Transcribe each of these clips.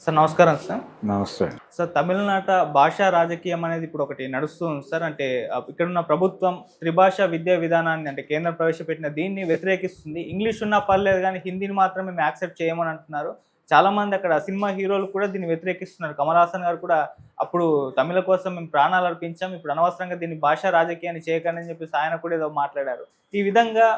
Sir నమస్కారం sir. నమస్తే. Sir తమిళనాట భాషా రాజకీయం అనేది ఇప్పుడు ఒకటి నడుస్తూ ఉంది సార్. అంటే ఇక్కడున్న ప్రభుత్వం త్రిభాషా విద్యా విధానాన్ని అంటే కేంద్రం ప్రవేశపెట్టిన దీన్ని వ్యతిరేకిస్తుంది. ఇంగ్లీష్ ఉన్నా పర్లేదు గానీ హిందీని మాత్రం మేము యాక్సెప్ట్ చేయమని అంటున్నారు. చాలామంది అక్కడ సినిమా హీరోలు కూడా దీన్ని వ్యతిరేకిస్తున్నారు. కమల్ హాసన్ గారు కూడా అప్పుడు తమిళ కోసం మేము ప్రాణాలు అర్పించాం. ఇప్పుడు అనవసరంగా దీన్ని భాషా రాజకీయాన్ని చేయకండి అని చెప్పేసి ఆయన కూడా ఏదో మాట్లాడారు. ఈ విధంగా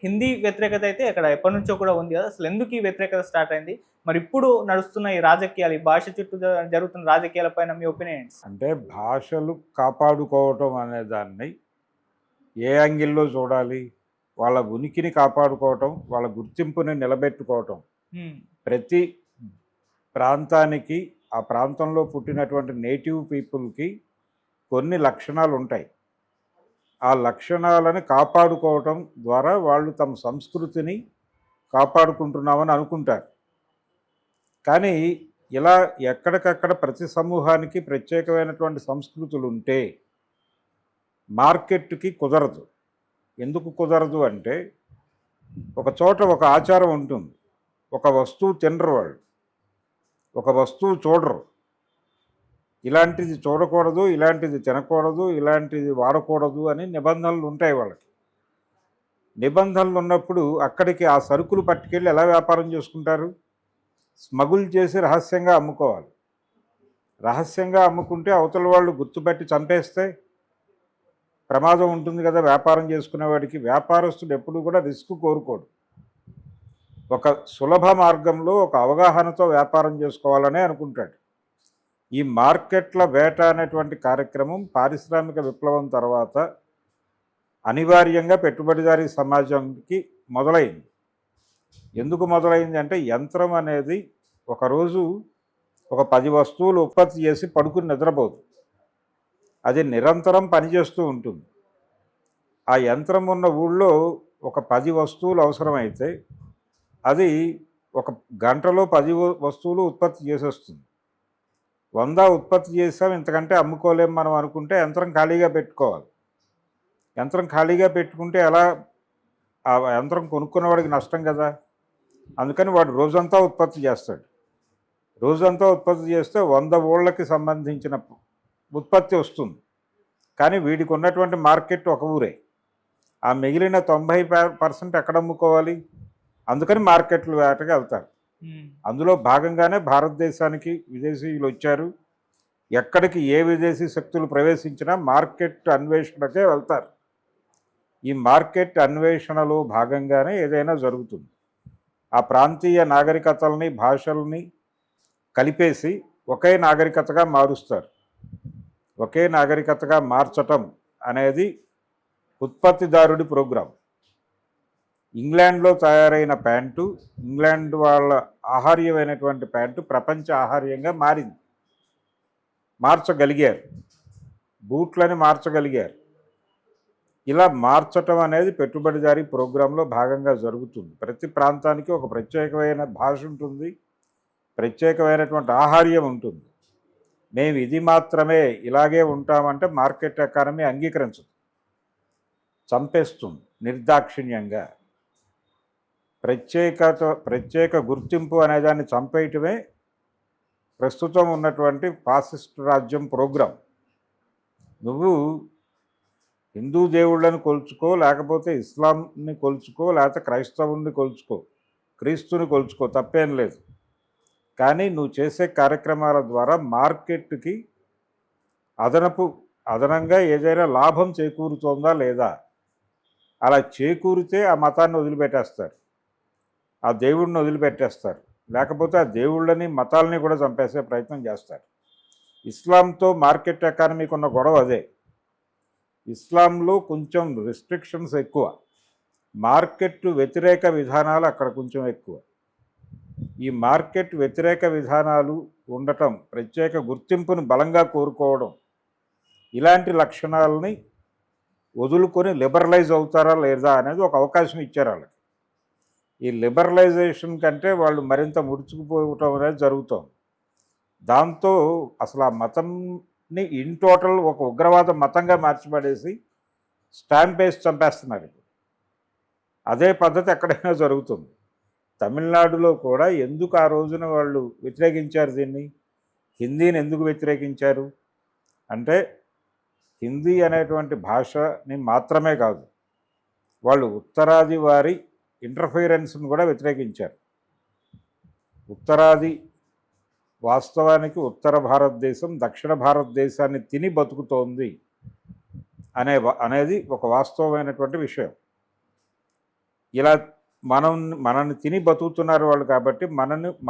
హిందీ వ్యతిరేకత అయితే అక్కడ ఎప్పటినుంచో కూడా ఉంది కదా. అసలు ఎందుకు ఈ వ్యతిరేకత స్టార్ట్ అయింది? మరి ఇప్పుడు నడుస్తున్న ఈ రాజకీయాలు, ఈ భాష చుట్టూ జరుగుతున్న రాజకీయాల పైన మీ ఒపీనియన్ ఏంటి? అంటే భాషలు కాపాడుకోవటం అనే దాన్ని ఏ యాంగిల్లో చూడాలి? వాళ్ళ ఉనికిని కాపాడుకోవటం, వాళ్ళ గుర్తింపుని నిలబెట్టుకోవటం. ప్రతి ప్రాంతానికి ఆ ప్రాంతంలో పుట్టినటువంటి నేటివ్ పీపుల్కి కొన్ని లక్షణాలు ఉంటాయి. ఆ లక్షణాలను కాపాడుకోవటం ద్వారా వాళ్ళు తమ సంస్కృతిని కాపాడుకుంటున్నామని అనుకుంటారు. కానీ ఇలా ఎక్కడికక్కడ ప్రతి సమూహానికి ప్రత్యేకమైనటువంటి సంస్కృతులు ఉంటే మార్కెట్కి కుదరదు. ఎందుకు కుదరదు అంటే ఒక చోట ఒక ఆచారం ఉంటుంది. ఒక వస్తువు తినరు వాళ్ళు, ఒక వస్తువు చూడరు. ఇలాంటిది చూడకూడదు, ఇలాంటిది తినకూడదు, ఇలాంటిది వాడకూడదు అని నిబంధనలు ఉంటాయి వాళ్ళకి. నిబంధనలు ఉన్నప్పుడు అక్కడికి ఆ సరుకులు పట్టుకెళ్ళి ఎలా వ్యాపారం చేసుకుంటారు? స్మగుల్ చేసి రహస్యంగా అమ్ముకోవాలి. రహస్యంగా అమ్ముకుంటే అవతల వాళ్ళు గుర్తుపెట్టి చంపేస్తే ప్రమాదం ఉంటుంది కదా వ్యాపారం చేసుకునేవాడికి. వ్యాపారస్తుడు ఎప్పుడు కూడా రిస్క్ కోరుకోడు. ఒక సులభ మార్గంలో ఒక అవగాహనతో వ్యాపారం చేసుకోవాలనే అనుకుంటాడు. ఈ మార్కెట్ల వేట అనేటువంటి కార్యక్రమం పారిశ్రామిక విప్లవం తర్వాత అనివార్యంగా పెట్టుబడిదారీ సమాజానికి మొదలైంది. ఎందుకు మొదలైంది అంటే యంత్రం అనేది ఒకరోజు ఒక 10 వస్తువులు ఉత్పత్తి చేసి పడుకుని నిద్రపోదు. అది నిరంతరం పనిచేస్తూ ఉంటుంది. ఆ యంత్రం ఉన్న ఊళ్ళో ఒక 10 వస్తువులు అవసరమైతే అది ఒక గంటలో 10 వస్తువులు ఉత్పత్తి చేసేస్తుంది. 100 ఉత్పత్తి చేసాం, ఇంతకంటే అమ్ముకోలేం మనం అనుకుంటే యంత్రం ఖాళీగా పెట్టుకోవాలి. యంత్రం ఖాళీగా పెట్టుకుంటే ఎలా? ఆ యంత్రం కొనుక్కున్నవాడికి నష్టం కదా. అందుకని వాడు రోజంతా ఉత్పత్తి చేస్తాడు. రోజంతా ఉత్పత్తి చేస్తే 100 ఊళ్ళకి సంబంధించిన ఉత్పత్తి వస్తుంది. కానీ వీడికి ఉన్నటువంటి మార్కెట్ ఒక ఊరే. ఆ మిగిలిన 90% ఎక్కడ అమ్ముకోవాలి? అందుకని మార్కెట్లు వేటకి వెళ్తారు. అందులో భాగంగానే భారతదేశానికి విదేశీయులు వచ్చారు. ఎక్కడికి ఏ విదేశీ శక్తులు ప్రవేశించినా మార్కెట్ అన్వేషణకే వెళ్తారు. ఈ మార్కెట్ అన్వేషణలో భాగంగానే ఏదైనా జరుగుతుంది. ఆ ప్రాంతీయ నాగరికతల్ని, భాషల్ని కలిపేసి ఒకే నాగరికతగా మారుస్తారు. ఒకే నాగరికతగా మార్చటం అనేది ఉత్పత్తిదారుడి ప్రోగ్రాం. ఇంగ్లాండ్లో తయారైన ప్యాంటు, ఇంగ్లాండ్ వాళ్ళ ఆహార్యమైనటువంటి ప్యాంటు ప్రపంచ ఆహార్యంగా మారింది. మార్చగలిగారు, బూట్లని మార్చగలిగారు. ఇలా మార్చటం అనేది పెట్టుబడిదారీ ప్రోగ్రాంలో భాగంగా జరుగుతుంది. ప్రతి ప్రాంతానికి ఒక ప్రత్యేకమైన భాష ఉంటుంది, ప్రత్యేకమైనటువంటి ఆహార్యం ఉంటుంది. మేము ఇది మాత్రమే ఇలాగే ఉంటామంటే మార్కెట్ ఎకానమీ అంగీకరించదు, చంపేస్తుంది నిర్దాక్షిణ్యంగా. ప్రత్యేక గుర్తింపు అనేదాన్ని చంపేయటమే ప్రస్తుతం ఉన్నటువంటి ఫాసిస్ట్ రాజ్యం ప్రోగ్రాం. నువ్వు హిందూ దేవుళ్ళని కొలుచుకో, లేకపోతే ఇస్లాంని కొలుచుకో, లేకపోతే క్రైస్తవుని కొలుచుకో, క్రీస్తుని కొలుచుకో, తప్పేం లేదు. కానీ నువ్వు చేసే కార్యక్రమాల ద్వారా మార్కెట్కి అదనంగా ఏదైనా లాభం చేకూరుతోందా లేదా? అలా చేకూరితే ఆ మతాన్ని వదిలిపెట్టేస్తారు, ఆ దేవుడిని వదిలిపెట్టేస్తారు. లేకపోతే ఆ దేవుళ్ళని, మతాలని కూడా చంపేసే ప్రయత్నం చేస్తారు. ఇస్లాంతో మార్కెట్ ఎకానమీకి ఉన్న గొడవ అదే. ఇస్లాంలో కొంచెం రిస్ట్రిక్షన్స్ ఎక్కువ, మార్కెట్ వ్యతిరేక విధానాలు అక్కడ కొంచెం ఎక్కువ. ఈ మార్కెట్ వ్యతిరేక విధానాలు ఉండటం, ప్రత్యేక గుర్తింపును బలంగా కోరుకోవడం, ఇలాంటి లక్షణాలని వదులుకొని లిబరలైజ్ అవుతారా లేదా అనేది ఒక అవకాశం ఇచ్చారు వాళ్ళకి. ఈ లిబరలైజేషన్ కంటే వాళ్ళు మరింత ముడుచుకుపోవటం అనేది జరుగుతోంది. దాంతో అసలు ఆ మతంని ఇన్ టోటల్ ఒక ఉగ్రవాద మతంగా మార్చిపడేసి స్టాంప్ వేసి చంపేస్తున్నారు. అదే పద్ధతి ఎక్కడైనా జరుగుతుంది. తమిళనాడులో కూడా ఎందుకు ఆ రోజున వాళ్ళు వ్యతిరేకించారు దీన్ని, హిందీని ఎందుకు వ్యతిరేకించారు అంటే హిందీ అనేటువంటి భాషని మాత్రమే కాదు, వాళ్ళు ఉత్తరాది వారి ఇంటర్ఫీరెన్స్ని కూడా వ్యతిరేకించారు. ఉత్తరాది వాస్తవానికి ఉత్తర భారతదేశం దక్షిణ భారతదేశాన్ని తిని బతుకుతోంది అనేది ఒక వాస్తవమైనటువంటి విషయం. ఇలా మనల్ని తిని బతుకుతున్నారు వాళ్ళు కాబట్టి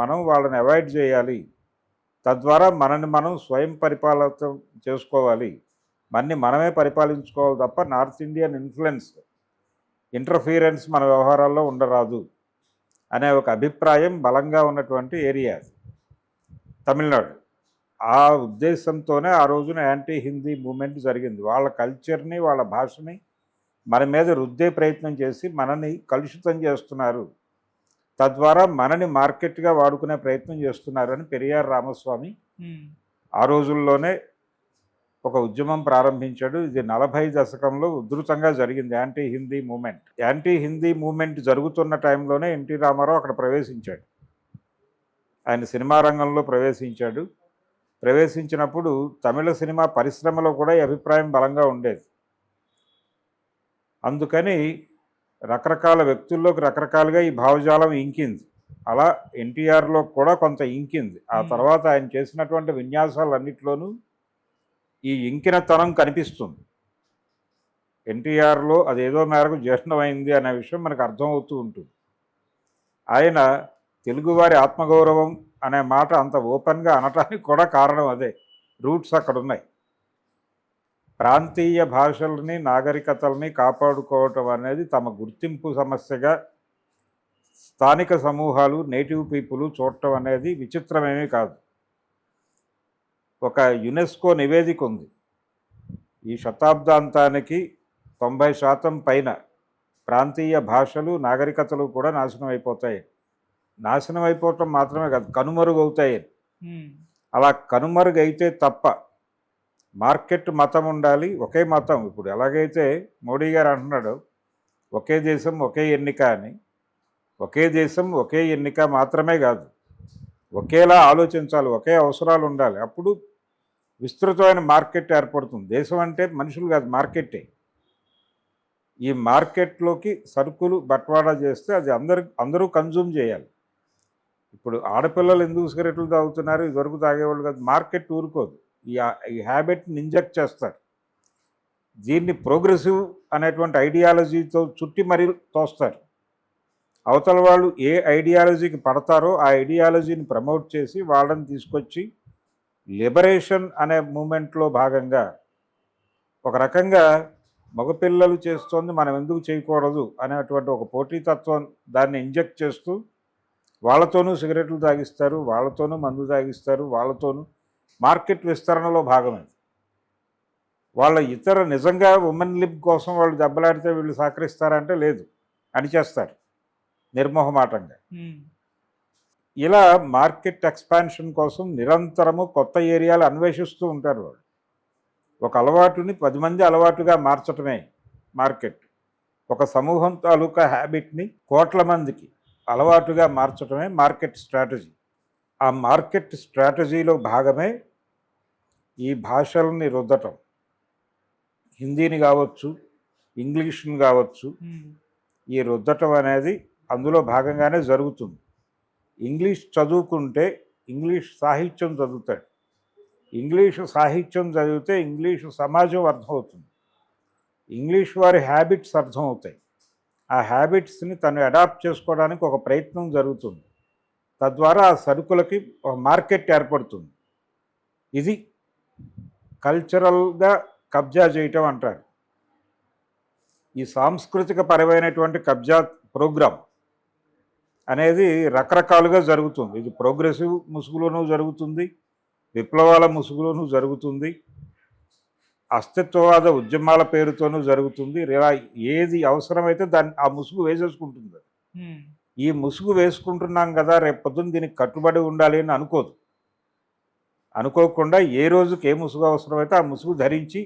మనం వాళ్ళని అవాయిడ్ చేయాలి, తద్వారా మనం స్వయం పరిపాలన చేసుకోవాలి, మనమే పరిపాలించుకోవాలి తప్ప నార్త్ ఇండియన్ ఇంటర్ఫీరెన్స్ మన వ్యవహారాల్లో ఉండరాదు అనే ఒక అభిప్రాయం బలంగా ఉన్నటువంటి ఏరియా తమిళనాడు. ఆ ఉద్దేశంతోనే ఆ రోజున యాంటీ హిందీ మూమెంట్ జరిగింది. వాళ్ళ కల్చర్ని వాళ్ళ భాషని మన మీద రుద్దే ప్రయత్నం చేసి మనని కలుషితం చేస్తున్నారు, తద్వారా మనని మార్కెట్గా వాడుకునే ప్రయత్నం చేస్తున్నారు అని పెరియార్ రామస్వామి ఆ రోజుల్లోనే ఒక ఉద్యమం ప్రారంభించాడు. ఇది 40 దశకంలో ఉధృతంగా జరిగింది anti Hindi movement. Anti Hindi movement జరుగుతున్న టైంలోనే ఎన్టీ రామారావు అక్కడ ప్రవేశించాడు. ఆయన సినిమా రంగంలో ప్రవేశించినప్పుడు తమిళ సినిమా పరిశ్రమలో కూడా ఈ అభిప్రాయం బలంగా ఉండేది. అందుకని రకరకాల వ్యక్తుల్లోకి రకరకాలుగా ఈ భావజాలం ఇంకింది. అలా ఎన్టీఆర్లో కూడా కొంత ఇంకింది. ఆ తర్వాత ఆయన చేసినటువంటి విన్యాసాలన్నింటిలోనూ ఈ ఇంకినతనం కనిపిస్తుంది. ఎన్టీఆర్లో అదేదో మేరకు జీర్ణమైంది అనే విషయం మనకు అర్థమవుతూ ఉంటుంది. ఆయన తెలుగువారి ఆత్మగౌరవం అనే మాట అంత ఓపెన్గా అనటానికి కూడా కారణం అదే. రూట్స్ అక్కడ ఉన్నాయి. ప్రాంతీయ భాషల్ని నాగరికతల్ని కాపాడుకోవటం అనేది తమ గుర్తింపు సమస్యగా స్థానిక సమూహాలు నేటివ్ పీపుల్ చూడటం అనేది విచిత్రమేమీ కాదు. ఒక యునెస్కో నివేదిక ఉంది, ఈ శతాబ్దాంతానికి 90% పైన ప్రాంతీయ భాషలు నాగరికతలు కూడా నాశనం అయిపోతాయి. నాశనం అయిపోవటం మాత్రమే కాదు, కనుమరుగవుతాయి. అలా కనుమరుగైతే తప్ప మార్కెట్ మతం ఉండాలి, ఒకే మతం. ఇప్పుడు ఎలాగైతే మోడీ గారు అంటున్నాడు ఒకే దేశం ఒకే ఎన్నిక అని, ఒకే దేశం ఒకే ఎన్నిక మాత్రమే కాదు, ఒకేలా ఆలోచించాలి, ఒకే అవసరాలు ఉండాలి. అప్పుడు విస్తృతమైన మార్కెట్ ఏర్పడుతుంది. దేశం అంటే మనుషులు కాదు, మార్కెట్టే. ఈ మార్కెట్లోకి సరుకులు బట్వాడా చేస్తే అది అందరూ కన్జ్యూమ్ చేయాలి. ఇప్పుడు ఆడపిల్లలు ఎందుకు సిగరెట్లు తాగుతున్నారు, ఇదివరకు తాగేవాళ్ళు కాదు, మార్కెట్ ఊరుకోదు. ఈ హ్యాబిట్ని ఇంజెక్ట్ చేస్తారు. దీన్ని ప్రోగ్రెసివ్ అనేటువంటి ఐడియాలజీతో చుట్టి మరీ తోస్తారు. అవతల వాళ్ళు ఏ ఐడియాలజీకి పడతారో ఆ ఐడియాలజీని ప్రమోట్ చేసి వాళ్ళని తీసుకొచ్చి లిబరేషన్ అనే మూమెంట్లో భాగంగా ఒక రకంగా మగపిల్లలు చేస్తోంది మనం ఎందుకు చేయకూడదు అనేటువంటి ఒక పోటీతత్వం దాన్ని ఇంజెక్ట్ చేస్తూ వాళ్ళతోనూ సిగరెట్లు తాగిస్తారు, వాళ్ళతోనూ మందు తాగిస్తారు, వాళ్ళతోనూ మార్కెట్ విస్తరణలో భాగమే. వాళ్ళ నిజంగా ఉమెన్ లిబ్ కోసం వాళ్ళు దెబ్బలాడితే వీళ్ళు సహకరిస్తారంటే లేదు, అణిచేస్తారు నిర్మోహమాటంగా. ఇలా మార్కెట్ ఎక్స్పాన్షన్ కోసం నిరంతరము కొత్త ఏరియాలు అన్వేషిస్తూ ఉంటారు వాళ్ళు. ఒక అలవాటుని 10 మంది అలవాటుగా మార్చటమే మార్కెట్. ఒక సమూహం తాలూకా హ్యాబిట్ని కోట్ల మందికి అలవాటుగా మార్చటమే మార్కెట్ స్ట్రాటజీ. ఆ మార్కెట్ స్ట్రాటజీలో భాగమే ఈ భాషల్ని రుద్దటం. హిందీని కావచ్చు, ఇంగ్లీష్ని కావచ్చు, ఈ రుద్దటం అనేది అందులో భాగంగానే జరుగుతుంది. ఇంగ్లీష్ చదువుకుంటే ఇంగ్లీష్ సాహిత్యం చదువుతాడు, ఇంగ్లీషు సాహిత్యం చదివితే ఇంగ్లీషు సమాజం అర్థమవుతుంది, ఇంగ్లీష్ వారి హ్యాబిట్స్ అర్థమవుతాయి. ఆ హ్యాబిట్స్ని తను అడాప్ట్ చేసుకోవడానికి ఒక ప్రయత్నం జరుగుతుంది. తద్వారా ఆ సరుకులకి ఒక మార్కెట్ ఏర్పడుతుంది. ఇది కల్చరల్గా కబ్జా చేయటం అంటారు. ఈ సాంస్కృతిక పరమైనటువంటి కబ్జా ప్రోగ్రాం అనేది రకరకాలుగా జరుగుతుంది. ఇది ప్రోగ్రెసివ్ ముసుగులోనూ జరుగుతుంది, విప్లవాల ముసుగులోనూ జరుగుతుంది, అస్తిత్వవాద ఉద్యమాల పేరుతోనూ జరుగుతుంది. ఇలా ఏది అవసరమైతే ఆ ముసుగు వేసేసుకుంటుంది. ఈ ముసుగు వేసుకుంటున్నాం కదా, రేపు పొద్దున్న దీనికి కట్టుబడి ఉండాలి అని అనుకోకుండా ఏ రోజుకి ఏ ముసుగు అవసరమైతే ఆ ముసుగు ధరించి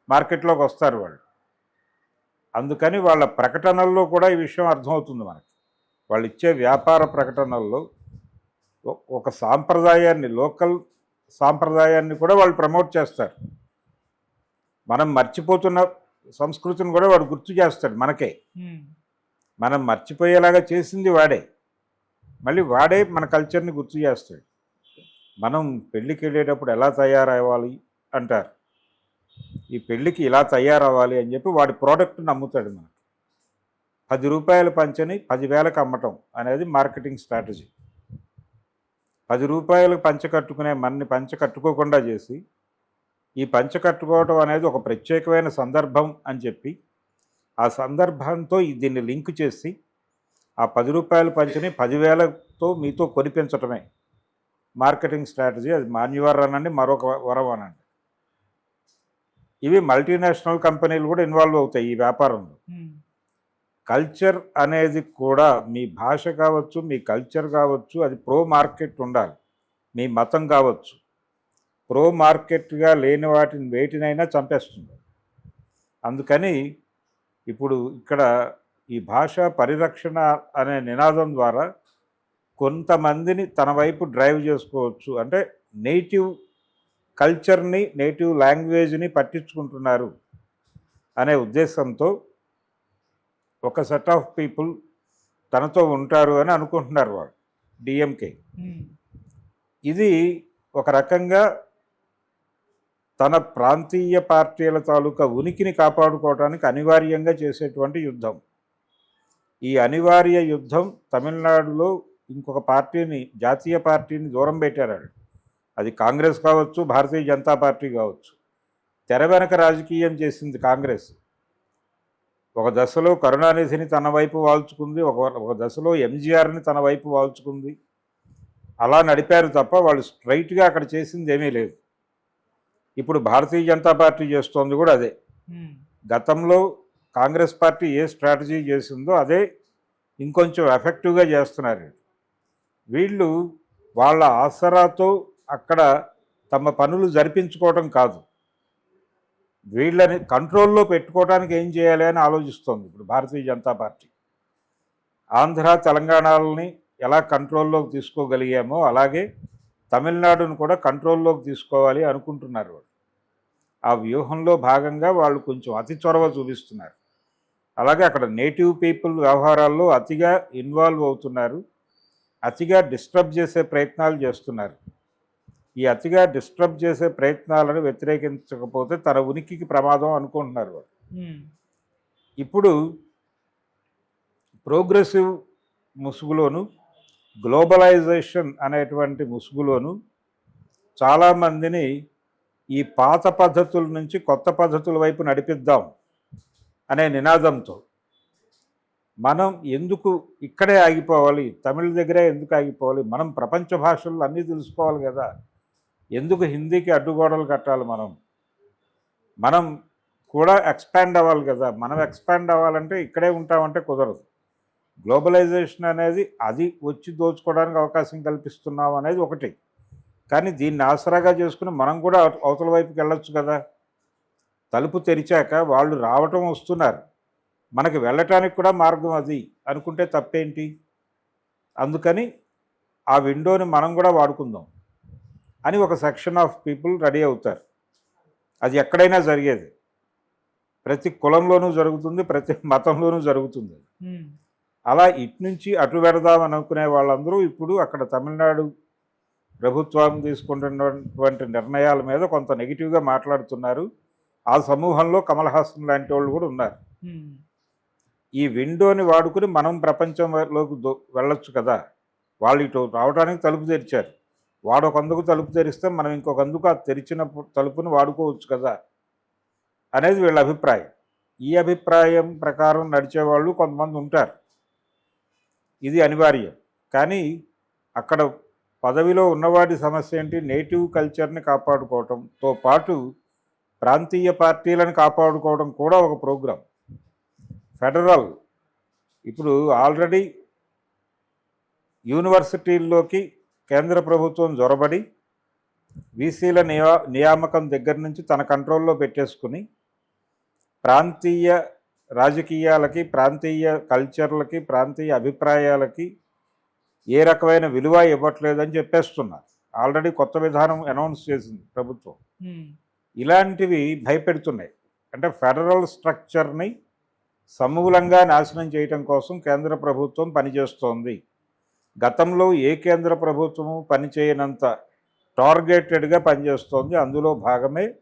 మార్కెట్లోకి వస్తారు వాళ్ళు. అందుకని వాళ్ళ ప్రకటనల్లో కూడా ఈ విషయం అర్థమవుతుంది మనకి. వాళ్ళు ఇచ్చే వ్యాపార ప్రకటనల్లో ఒక సాంప్రదాయాన్ని, లోకల్ సాంప్రదాయాన్ని కూడా వాళ్ళు ప్రమోట్ చేస్తారు. మనం మర్చిపోతున్న సంస్కృతిని కూడా వాడు గుర్తు చేస్తాడు మనకే. మనం మర్చిపోయేలాగా చేసింది వాడే, మళ్ళీ వాడే మన కల్చర్ని గుర్తు చేస్తాడు. మనం పెళ్ళికి వెళ్ళేటప్పుడు ఎలా తయారవ్వాలి అంటారు, ఈ పెళ్ళికి ఇలా తయారవ్వాలి అని చెప్పి వాడి ప్రోడక్ట్ని అమ్ముతాడు మనకు. 10 రూపాయల పంచని 10,000కి అమ్మటం అనేది మార్కెటింగ్ స్ట్రాటజీ. 10 రూపాయలకు పంచ కట్టుకునే మనని పంచ కట్టుకోకుండా చేసి, ఈ పంచ కట్టుకోవటం అనేది ఒక ప్రత్యేకమైన సందర్భం అని చెప్పి ఆ సందర్భంతో దీన్ని లింక్ చేసి ఆ 10 రూపాయల పంచని 10,000తో మీతో కొనిపించటమే మార్కెటింగ్ స్ట్రాటజీ. అది మాన్యువర్ అనండి, మరొక వరం అనండి. ఇవి మల్టీనేషనల్ కంపెనీలు కూడా ఇన్వాల్వ్ అవుతాయి ఈ వ్యాపారంలో. కల్చర్ అనేది కూడా మీ భాష కావచ్చు, మీ కల్చర్ కావచ్చు, అది ప్రో మార్కెట్ ఉండాలి. మీ మతం కావచ్చు, ప్రో మార్కెట్గా లేని వేటినైనా చంపేస్తుంది. అందుకని ఇప్పుడు ఇక్కడ ఈ భాషా పరిరక్షణ అనే నినాదం ద్వారా కొంతమందిని తన వైపు డ్రైవ్ చేసుకోవచ్చు. అంటే నేటివ్ కల్చర్ని, నేటివ్ లాంగ్వేజ్ని పట్టించుకుంటున్నారు అనే ఉద్దేశంతో ఒక సెట్ ఆఫ్ పీపుల్ తనతో ఉంటారు అని అనుకుంటున్నారు వాడు, డిఎంకే. ఇది ఒక రకంగా తన ప్రాంతీయ పార్టీల తాలూకా ఉనికిని కాపాడుకోవడానికి అనివార్యంగా చేసేటువంటి యుద్ధం. ఈ అనివార్య యుద్ధం తమిళనాడులో ఇంకొక పార్టీని, జాతీయ పార్టీని దూరం పెట్టారు. అది కాంగ్రెస్ కావచ్చు, భారతీయ జనతా పార్టీ కావచ్చు. తెర వెనక రాజకీయం చేసింది కాంగ్రెస్. ఒక దశలో కరుణానిధిని తన వైపు వాల్చుకుంది, ఒక దశలో ఎంజీఆర్ని తన వైపు వాల్చుకుంది. అలా నడిపారు తప్ప వాళ్ళు స్ట్రైట్గా అక్కడ చేసింది ఏమీ లేదు. ఇప్పుడు భారతీయ జనతా పార్టీ చేస్తోంది కూడా అదే. గతంలో కాంగ్రెస్ పార్టీ ఏ స్ట్రాటజీ చేసిందో అదే ఇంకొంచెం ఎఫెక్టివ్గా చేస్తున్నారు. వీళ్ళు వాళ్ళ ఆసరాతో అక్కడ తమ పనులు జరిపించుకోవటం కాదు, వీళ్ళని కంట్రోల్లో పెట్టుకోవడానికి ఏం చేయాలి అని ఆలోచిస్తోంది ఇప్పుడు భారతీయ జనతా పార్టీ. ఆంధ్ర, తెలంగాణలని ఎలా కంట్రోల్లోకి తీసుకోగలిగామో అలాగే తమిళనాడును కూడా కంట్రోల్లోకి తీసుకోవాలి అనుకుంటున్నారు. ఆ వ్యూహంలో భాగంగా వాళ్ళు కొంచెం అతి చొరవ చూపిస్తున్నారు. అలాగే అక్కడ నేటివ్ పీపుల్ వ్యవహారాల్లో అతిగా ఇన్వాల్వ్ అవుతున్నారు, అతిగా డిస్టర్బ్ చేసే ప్రయత్నాలు చేస్తున్నారు. ఈ అతిగా డిస్టర్బ్ చేసే ప్రయత్నాలను వ్యతిరేకించకపోతే తన ఉనికికి ప్రమాదం అనుకుంటున్నారు వాళ్ళు. ఇప్పుడు ప్రోగ్రెసివ్ ముసుగులోను, గ్లోబలైజేషన్ అనేటువంటి ముసుగులోను చాలామందిని ఈ పాత పద్ధతుల నుంచి కొత్త పద్ధతుల వైపు నడిపిద్దాం అనే నినాదంతో మనం ఎందుకు ఇక్కడే ఆగిపోవాలి, తమిళ దగ్గరే ఎందుకు ఆగిపోవాలి, మనం ప్రపంచ భాషలు అన్నీ తెలుసుకోవాలి కదా, ఎందుకు హిందీకి అడ్డుగోడలు కట్టాలి, మనం కూడా ఎక్స్పాండ్ అవ్వాలి కదా. మనం ఎక్స్పాండ్ అవ్వాలంటే ఇక్కడే ఉంటామంటే కుదరదు. గ్లోబలైజేషన్ అనేది అది వచ్చి దోచుకోవడానికి అవకాశం కల్పిస్తున్నాం అనేది ఒకటి, కానీ దీన్ని ఆసరాగా చేసుకుని మనం కూడా అవతల వైపుకి వెళ్ళొచ్చు కదా. తలుపు తెరిచాక వాళ్ళు రావటం వస్తున్నారు, మనకి వెళ్ళటానికి కూడా మార్గం అది అనుకుంటే తప్పేంటి. అందుకని ఆ విండోని మనం కూడా వాడుకుందాం అని ఒక సెక్షన్ ఆఫ్ పీపుల్ రెడీ అవుతారు. అది ఎక్కడైనా జరిగేది, ప్రతి కులంలోనూ జరుగుతుంది, ప్రతి మతంలోనూ జరుగుతుంది. అలా ఇటు నుంచి అటు పెడదాం అనుకునే వాళ్ళందరూ ఇప్పుడు అక్కడ తమిళనాడు ప్రభుత్వం తీసుకుంటున్నటువంటి నిర్ణయాల మీద కొంత నెగిటివ్గా మాట్లాడుతున్నారు. ఆ సమూహంలో కమల్ హాసన్ లాంటి వాళ్ళు కూడా ఉన్నారు. ఈ విండోని వాడుకుని మనం ప్రపంచంలోకి వెళ్ళొచ్చు కదా, వాళ్ళు ఇటు రావడానికి తలుపు తెరిచారు, వాడు ఒక అందుకు తలుపు తెరిస్తే మనం ఇంకొక అందుకు ఆ తెరిచిన తలుపుని వాడుకోవచ్చు కదా అనేది వీళ్ళ అభిప్రాయం. ఈ అభిప్రాయం ప్రకారం నడిచేవాళ్ళు కొంతమంది ఉంటారు, ఇది అనివార్యం. కానీ అక్కడ పదవిలో ఉన్నవాడి సమస్య ఏంటి, నేటివ్ కల్చర్ని కాపాడుకోవడంతో పాటు ప్రాంతీయ పార్టీలను కాపాడుకోవడం కూడా ఒక ప్రోగ్రాం. ఫెడరల్ ఇప్పుడు ఆల్రెడీ యూనివర్సిటీల్లోకి కేంద్ర ప్రభుత్వం జొరబడి వీసీల నియామకం దగ్గర నుంచి తన కంట్రోల్లో పెట్టేసుకుని ప్రాంతీయ రాజకీయాలకి, ప్రాంతీయ కల్చర్లకి, ప్రాంతీయ అభిప్రాయాలకి ఏ రకమైన విలువ ఇవ్వట్లేదని చెప్పేస్తున్నారు. ఆల్రెడీ కొత్త విధానం అనౌన్స్ చేసింది ప్రభుత్వం. ఇలాంటివి భయపెడుతున్నాయి. అంటే ఫెడరల్ స్ట్రక్చర్ని సమూలంగా నాశనం చేయటం కోసం కేంద్ర ప్రభుత్వం పనిచేస్తోంది. గతంలో ఏ కేంద్ర ప్రభుత్వము పనిచేయనంత టార్గెటెడ్గా పనిచేస్తోంది. అందులో భాగమే